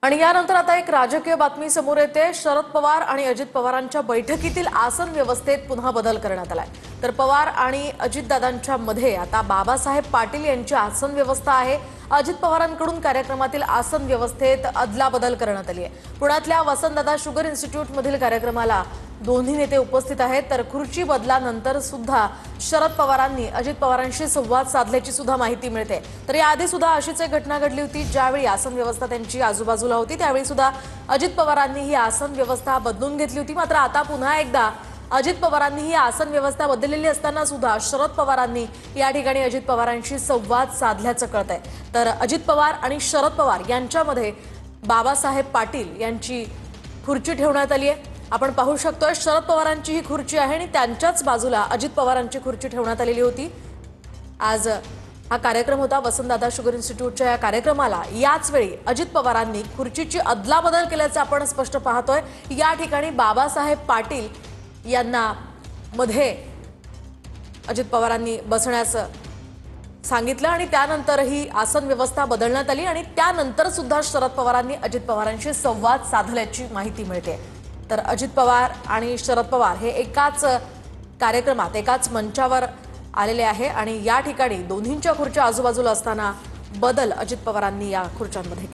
आणि यानंतर आता एक राजकीय बातमी समोर येते। शरद पवार आणि अजित पवारांच्या बैठकीतील आसन व्यवस्थेत पुन्हा बदल करण्यात आलाय। तर पवार आणि अजितदादांच्या मध्ये आता बाबासाहेब पाटील यांची आसन व्यवस्था आहे। अजित पवारांकडून कार्यक्रमातील आसन व्यवस्थेत अदलाबदल करण्यात आली आहे। पुण्यातल्या वसंतदादा शुगर इन्स्टिट्यूट मधील कार्यक्रमाला दोन्ही नेते उपस्थित आहेत। तर खुर्ची बदलानंतर सुद्धा शरद पवारांनी अजित पवारांशी संवाद साधल्याची सुद्धा माहिती मिळते। तर याआधी सुद्धा अशीच एक घटना घडली होती, ज्यावेळी आसन व्यवस्था त्यांची आजूबाजूला होती, त्यावेळी सुद्धा अजित पवारांनी ही आसन व्यवस्था बदलून घेतली होती। मात्र आता पुन्हा एकदा अजित पवारांनी ही आसन व्यवस्था बदललेली असताना सुद्धा शरद पवारांनी या ठिकाणी अजित पवारांशी संवाद साधल्याचं कळतंय। तर अजित पवार आणि शरद पवार यांच्यामध्ये बाबासाहेब पाटील यांची खुर्ची ठेवण्यात आली आहे। आपण पाहू शकतोय शरद पवारांची ही खुर्ची आहे आणि त्यांच्याच बाजूला अजित पवारांची खुर्ची ठेवण्यात आलेली होती। आज हा कार्यक्रम होता वसंतदादा शुगर इन्स्टिट्यूटच्या या कार्यक्रमाला याच वेळी अजित पवारांनी खुर्चीची अदलाबदल केल्याचं आपण स्पष्ट पाहतोय। या ठिकाणी बाबासाहेब पाटील यांना मध्ये अजित पवारांनी बसण्यास सांगितलं आणि त्यानंतर ही आसन व्यवस्था बदलण्यात आली आणि त्यानंतर सुद्धा शरद पवारांनी अजित पवारांशी संवाद साधल्याची माहिती मिळते। तर अजित पवार आणि शरद पवार हे एकाच कार्यक्रमात एकाच मंचावर आलेले आहे आणि या ठिकाणी दोन्हींच्या खुर्च्या आजूबाजूला असताना बदल अजित पवारांनी या खुर्च्यांमध्ये